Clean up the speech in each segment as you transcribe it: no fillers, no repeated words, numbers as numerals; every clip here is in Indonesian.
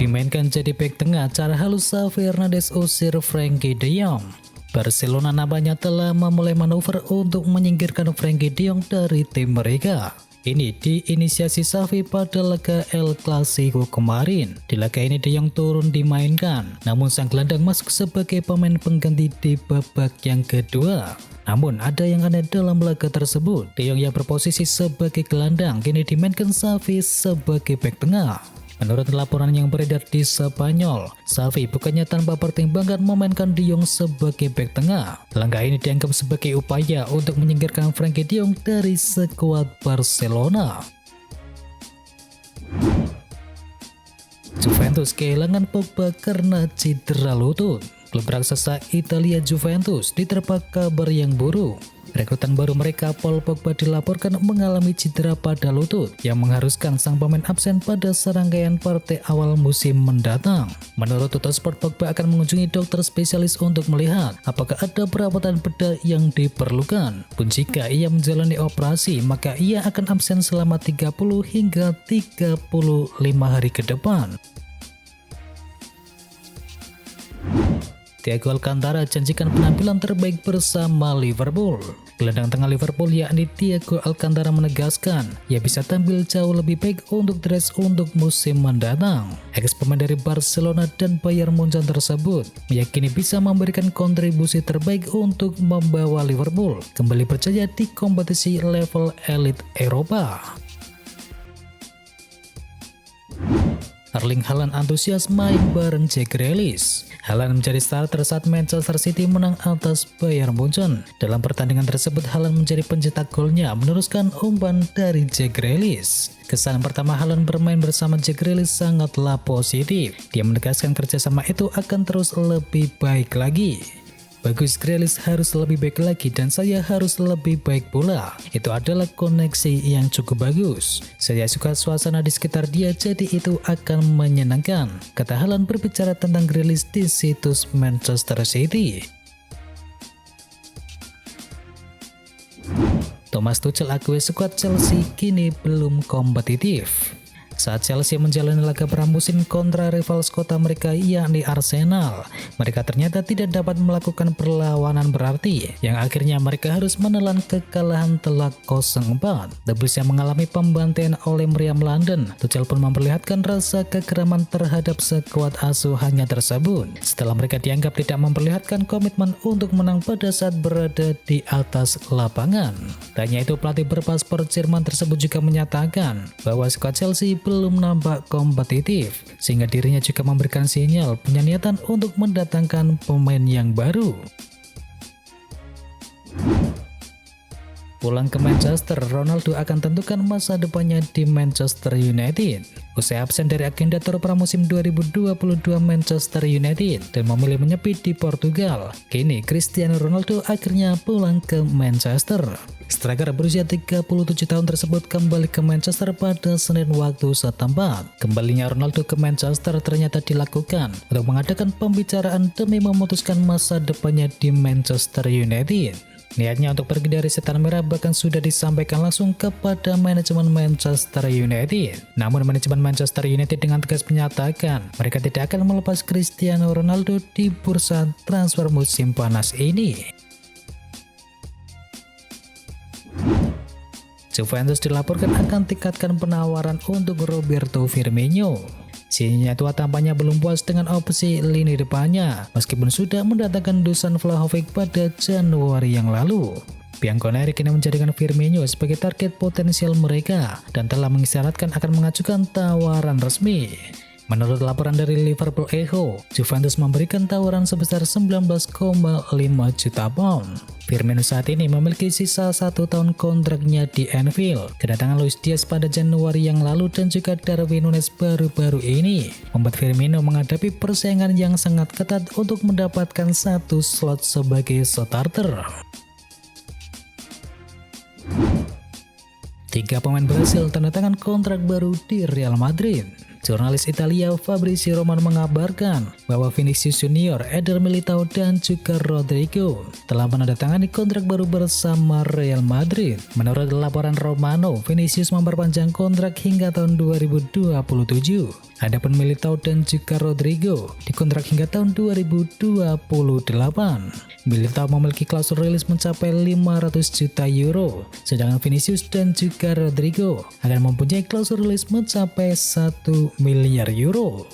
dimainkan jadi bek tengah, cara halus Xavi Hernandez usir Frenkie de Jong. Barcelona nampaknya telah memulai manuver untuk menyingkirkan Frenkie de Jong dari tim mereka. Ini diinisiasi Xavi pada laga El Clasico kemarin. Di laga ini De Jong turun dimainkan, namun sang gelandang masuk sebagai pemain pengganti di babak yang kedua. Namun ada yang aneh dalam laga tersebut. De Jong yang berposisi sebagai gelandang kini dimainkan Xavi sebagai bek tengah. Menurut laporan yang beredar di Spanyol, Xavi bukannya tanpa pertimbangan memainkan De Jong sebagai bek tengah. Langkah ini dianggap sebagai upaya untuk menyingkirkan Frenkie de Jong dari skuad Barcelona. Juventus kehilangan Pogba karena cedera lutut. Klub raksasa Italia Juventus diterpa kabar yang buruk. Rekrutan baru mereka Paul Pogba dilaporkan mengalami cedera pada lutut yang mengharuskan sang pemain absen pada serangkaian partai awal musim mendatang. Menurut Tuttosport, Pogba akan mengunjungi dokter spesialis untuk melihat apakah ada perawatan bedah yang diperlukan. Pun jika ia menjalani operasi, maka ia akan absen selama 30 hingga 35 hari ke depan. Thiago Alcantara janjikan penampilan terbaik bersama Liverpool. Gelandang tengah Liverpool yakni Thiago Alcantara menegaskan ia bisa tampil jauh lebih baik untuk dress untuk musim mendatang. Ex-pemain dari Barcelona dan Bayern Munchen tersebut meyakini bisa memberikan kontribusi terbaik untuk membawa Liverpool kembali berjaya di kompetisi level elit Eropa. Erling Haaland antusias main bareng Jack Grealish. Haaland menjadi starter saat Manchester City menang atas Bayern Munchen. Dalam pertandingan tersebut, Haaland menjadi pencetak golnya meneruskan umpan dari Jack Grealish. Kesan pertama Haaland bermain bersama Jack Grealish sangatlah positif. Dia menegaskan kerjasama itu akan terus lebih baik lagi. Bagus, Grealish harus lebih baik lagi dan saya harus lebih baik pula. Itu adalah koneksi yang cukup bagus. Saya suka suasana di sekitar dia, jadi itu akan menyenangkan, kata Haaland berbicara tentang Grealish di situs Manchester City. Thomas Tuchel akui skuad Chelsea kini belum kompetitif. Saat Chelsea menjalani laga pramusim kontra rival kota mereka yakni Arsenal, mereka ternyata tidak dapat melakukan perlawanan berarti, yang akhirnya mereka harus menelan kekalahan telak 0-4. The Blues yang mengalami pembantaian oleh Meriam London, Tuchel pun memperlihatkan rasa kegeraman terhadap skuad asuhannya tersebut setelah mereka dianggap tidak memperlihatkan komitmen untuk menang pada saat berada di atas lapangan. Tanya itu, pelatih berpaspor Jerman tersebut juga menyatakan bahwa skuad Chelsea belum nampak kompetitif, sehingga dirinya juga memberikan sinyal punya niatan untuk mendatangkan pemain yang baru. Pulang ke Manchester, Ronaldo akan tentukan masa depannya di Manchester United. Usai absen dari agenda tour pramusim 2022 Manchester United dan memilih menyepi di Portugal, kini Cristiano Ronaldo akhirnya pulang ke Manchester. Striker berusia 37 tahun tersebut kembali ke Manchester pada Senin waktu setempat. Kembalinya Ronaldo ke Manchester ternyata dilakukan untuk mengadakan pembicaraan demi memutuskan masa depannya di Manchester United. Niatnya untuk pergi dari Setan Merah bahkan sudah disampaikan langsung kepada manajemen Manchester United. Namun manajemen Manchester United dengan tegas menyatakan mereka tidak akan melepas Cristiano Ronaldo di bursa transfer musim panas ini. Juventus dilaporkan akan tingkatkan penawaran untuk Roberto Firmino. Sinyalnya tua tampaknya belum puas dengan opsi lini depannya, meskipun sudah mendatangkan Dusan Vlahovic pada Januari yang lalu. Bianconeri kini menjadikan Firmino sebagai target potensial mereka dan telah mengisyaratkan akan mengajukan tawaran resmi. Menurut laporan dari Liverpool Echo, Juventus memberikan tawaran sebesar 19,5 juta pound. Firmino saat ini memiliki sisa 1 tahun kontraknya di Anfield. Kedatangan Luis Diaz pada Januari yang lalu dan juga Darwin Núñez baru-baru ini membuat Firmino menghadapi persaingan yang sangat ketat untuk mendapatkan satu slot sebagai starter. 3 pemain Brasil tanda tangan kontrak baru di Real Madrid. Jurnalis Italia Fabrizio Romano mengabarkan bahwa Vinicius Junior, Eder Militao, dan juga Rodrigo telah menandatangani kontrak baru bersama Real Madrid. Menurut laporan Romano, Vinicius memperpanjang kontrak hingga tahun 2027. Adapun Militao dan juga Rodrigo dikontrak hingga tahun 2028. Militao memiliki klausul rilis mencapai 500 juta euro, sedangkan Vinicius dan juga Rodrigo akan mempunyai klausul rilis mencapai 1 miliar euro.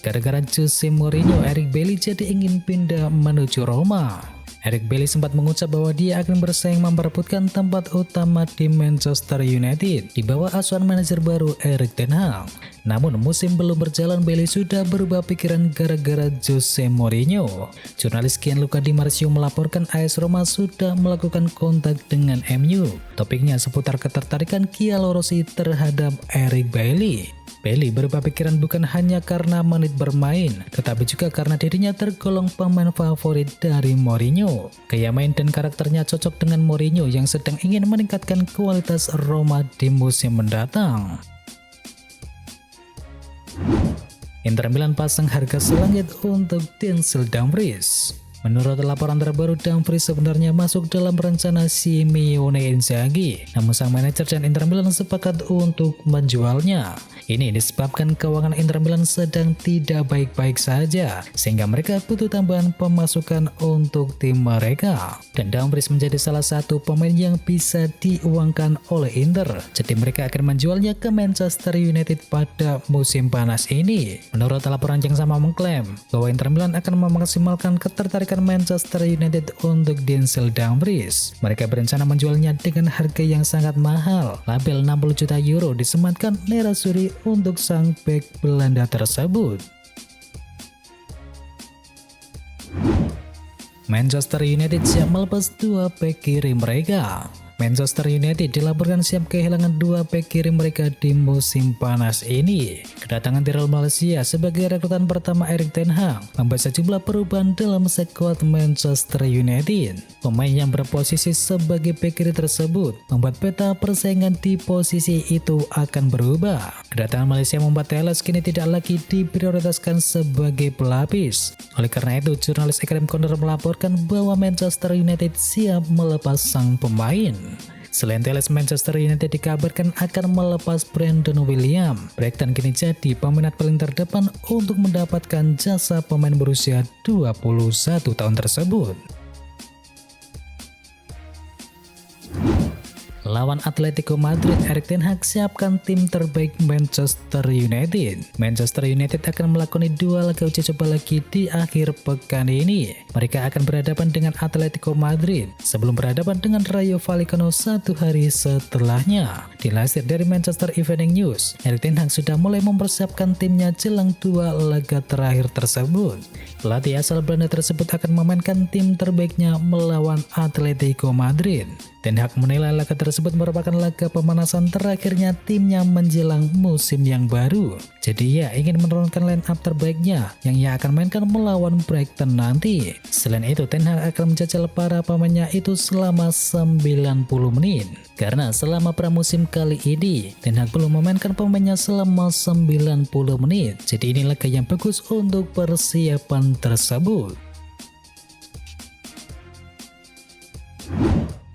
Gara-gara Jose Mourinho, Eric Bailly jadi ingin pindah menuju Roma. Eric Bailly sempat mengucap bahwa dia akan bersaing memperebutkan tempat utama di Manchester United di bawah asuhan manajer baru Erik ten Hag. Namun musim belum berjalan, Bailly sudah berubah pikiran gara-gara Jose Mourinho. Jurnalis Gianluca Di Marzio melaporkan AS Roma sudah melakukan kontak dengan MU. Topiknya seputar ketertarikan Gianluca Rossi terhadap Eric Bailly. Bailly berubah pikiran bukan hanya karena menit bermain, tetapi juga karena dirinya tergolong pemain favorit dari Mourinho. Gaya main dan karakternya cocok dengan Mourinho yang sedang ingin meningkatkan kualitas Roma di musim mendatang. Inter Milan pasang harga selangit untuk Denzel Dumfries. Menurut laporan terbaru, Dumfries sebenarnya masuk dalam rencana Simeone Inzaghi, namun sang manajer dan Inter Milan sepakat untuk menjualnya. Ini disebabkan keuangan Inter Milan sedang tidak baik-baik saja, sehingga mereka butuh tambahan pemasukan untuk tim mereka. Dan Dumfries menjadi salah satu pemain yang bisa diuangkan oleh Inter, jadi mereka akan menjualnya ke Manchester United pada musim panas ini. Menurut laporan yang sama mengklaim bahwa Inter Milan akan memaksimalkan ketertarikan Manchester United untuk Denzel Dumfries. Mereka berencana menjualnya dengan harga yang sangat mahal, label 60 juta euro disematkan Nerazzurri untuk sang bek Belanda tersebut. Manchester United siap melepas 2 bek kiri mereka. Manchester United dilaporkan siap kehilangan 2 bek kiri mereka di musim panas ini. Kedatangan Tyrell Malacia sebagai rekrutan pertama Erik ten Hag membuat sejumlah perubahan dalam skuad Manchester United. Pemain yang berposisi sebagai bek kiri tersebut membuat peta persaingan di posisi itu akan berubah. Kedatangan Malaysia membuat Telles kini tidak lagi diprioritaskan sebagai pelapis. Oleh karena itu, jurnalis Academy Corner melaporkan bahwa Manchester United siap melepas sang pemain. Selain Telles, Manchester United dikabarkan akan melepas Brandon William. Brighton kini jadi peminat paling terdepan untuk mendapatkan jasa pemain berusia 21 tahun tersebut. Lawan Atletico Madrid, Erik ten Hag siapkan tim terbaik Manchester United. Manchester United akan melakoni 2 laga uji coba lagi di akhir pekan ini. Mereka akan berhadapan dengan Atletico Madrid sebelum berhadapan dengan Rayo Vallecano 1 hari setelahnya. Dilansir dari Manchester Evening News, Erik ten Hag sudah mulai mempersiapkan timnya jelang 2 laga terakhir tersebut. Pelatih asal Belanda tersebut akan memainkan tim terbaiknya melawan Atletico Madrid. Ten Hag menilai laga tersebut merupakan laga pemanasan terakhirnya timnya menjelang musim yang baru. Jadi ia ingin menurunkan line up terbaiknya yang ia akan mainkan melawan Brighton nanti. Selain itu, Ten Hag akan menjajal para pemainnya itu selama 90 menit. Karena selama pramusim kali ini, Ten Hag belum memainkan pemainnya selama 90 menit. Jadi ini laga yang bagus untuk persiapan tersebut.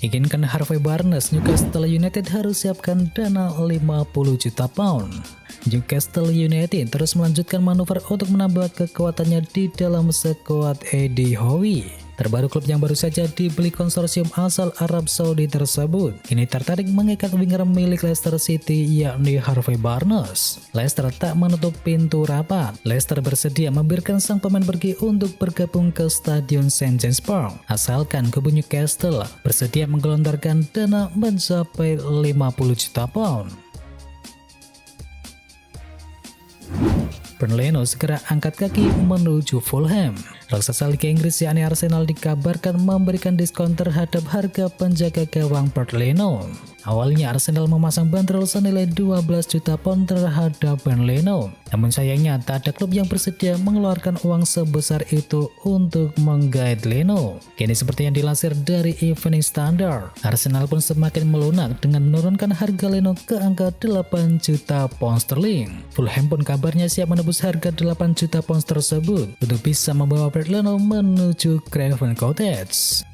Inginkan Harvey Barnes, Newcastle United harus siapkan dana 50 juta pound. Newcastle United terus melanjutkan manuver untuk menambah kekuatannya di dalam skuad Eddie Howe. Terbaru klub yang baru saja dibeli konsorsium asal Arab Saudi tersebut kini tertarik mengikat winger milik Leicester City yakni Harvey Barnes. Leicester tak menutup pintu rapat. Leicester bersedia membiarkan sang pemain pergi untuk bergabung ke Stadion St. James Park asalkan kubu Newcastle bersedia menggelontorkan dana mencapai 50 juta pound. Bernd Leno segera angkat kaki menuju Fulham. Raksasa Liga Inggris yakni Arsenal dikabarkan memberikan diskon terhadap harga penjaga gawang Bernd Leno. Awalnya Arsenal memasang bandrol senilai 12 juta pound terhadap Ben Leno. Namun sayangnya tak ada klub yang bersedia mengeluarkan uang sebesar itu untuk menggait Leno. Kini seperti yang dilansir dari Evening Standard, Arsenal pun semakin melunak dengan menurunkan harga Leno ke angka 8 juta pound sterling. Fulham pun kabarnya siap menebus harga 8 juta pound tersebut untuk bisa membawa Bernd Leno menuju Craven Cottage.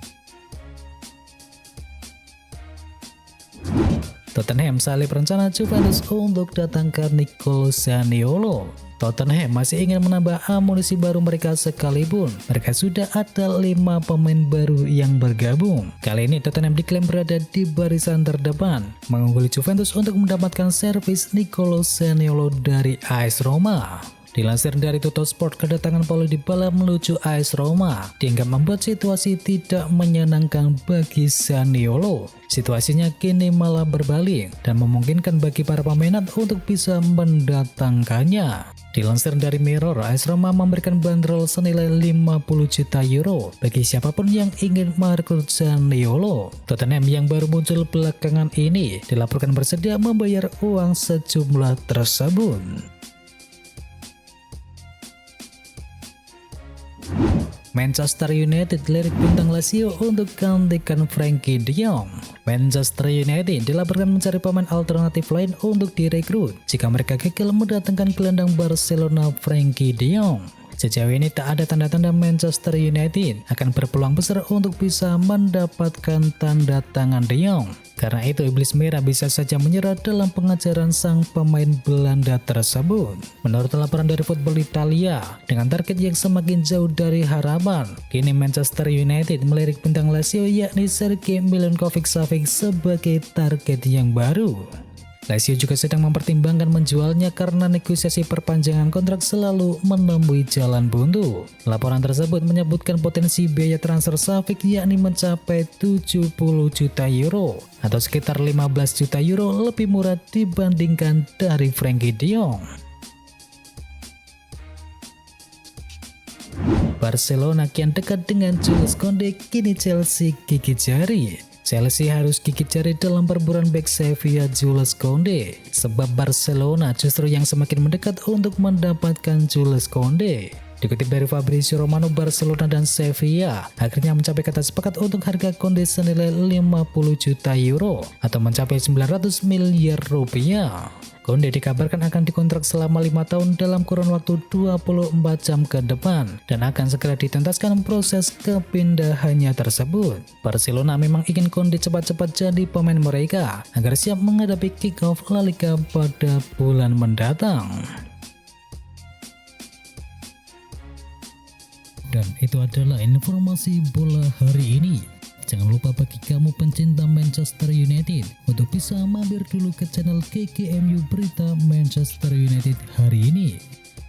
Tottenham salib rencana Juventus untuk datangkan Nicolo Zaniolo. Tottenham masih ingin menambah amunisi baru mereka sekalipun mereka sudah ada 5 pemain baru yang bergabung. Kali ini Tottenham diklaim berada di barisan terdepan, mengungguli Juventus untuk mendapatkan servis Nicolo Zaniolo dari AS Roma. Dilansir dari Tuttosport, kedatangan Paulo Dybala menuju AS Roma dianggap membuat situasi tidak menyenangkan bagi Zaniolo. Situasinya kini malah berbalik dan memungkinkan bagi para peminat untuk bisa mendatangkannya. Dilansir dari Mirror, AS Roma memberikan bandrol senilai 50 juta euro bagi siapapun yang ingin merekrut Zaniolo. Tottenham yang baru muncul belakangan ini dilaporkan bersedia membayar uang sejumlah tersebut. Manchester United lirik bintang Lazio untuk gantikan Frenkie de Jong. Manchester United dilaporkan mencari pemain alternatif lain untuk direkrut jika mereka gagal mendatangkan gelandang Barcelona Frenkie de Jong. Sejauh ini tak ada tanda-tanda Manchester United akan berpeluang besar untuk bisa mendapatkan tanda tangan de Jong. Karena itu Iblis Merah bisa saja menyerah dalam pengejaran sang pemain Belanda tersebut. Menurut laporan dari Football Italia, dengan target yang semakin jauh dari harapan, kini Manchester United melirik bintang Lazio yakni Sergej Milinkovic-Savic sebagai target yang baru. Lazio juga sedang mempertimbangkan menjualnya karena negosiasi perpanjangan kontrak selalu menemui jalan buntu. Laporan tersebut menyebutkan potensi biaya transfer Savic yakni mencapai 70 juta euro atau sekitar 15 juta euro lebih murah dibandingkan dari Frenkie de Jong. Barcelona kian dekat dengan Jules Koundé, kini Chelsea gigit jari. Chelsea harus gigit jari dalam perburuan bek Sevilla Jules Koundé, sebab Barcelona justru yang semakin mendekat untuk mendapatkan Jules Koundé. Dikutip dari Fabrizio Romano, Barcelona dan Sevilla akhirnya mencapai kata sepakat untuk harga Koundé senilai 50 juta euro atau mencapai 900 miliar rupiah. Koundé dikabarkan akan dikontrak selama 5 tahun dalam kurun waktu 24 jam ke depan dan akan segera dituntaskan proses kepindahannya tersebut. Barcelona memang ingin Koundé cepat-cepat jadi pemain mereka agar siap menghadapi kick-off La Liga pada bulan mendatang. Dan itu adalah informasi bola hari ini. Jangan lupa bagi kamu pencinta Manchester United untuk bisa mampir dulu ke channel KKMU Berita Manchester United hari ini.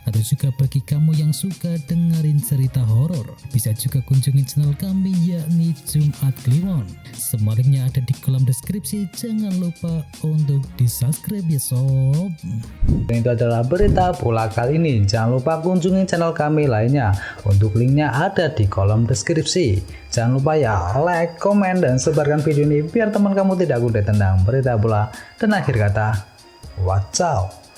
Atau juga bagi kamu yang suka dengerin cerita horor, bisa juga kunjungi channel kami yakni Jumat Kliwon. Semua linknya ada di kolom deskripsi, jangan lupa untuk di subscribe ya sob. Dan itu adalah berita bola kali ini. Jangan lupa kunjungi channel kami lainnya. Untuk linknya ada di kolom deskripsi. Jangan lupa ya like, komen, dan sebarkan video ini biar teman kamu tidak kudet tentang berita bola. Dan akhir kata, watch out.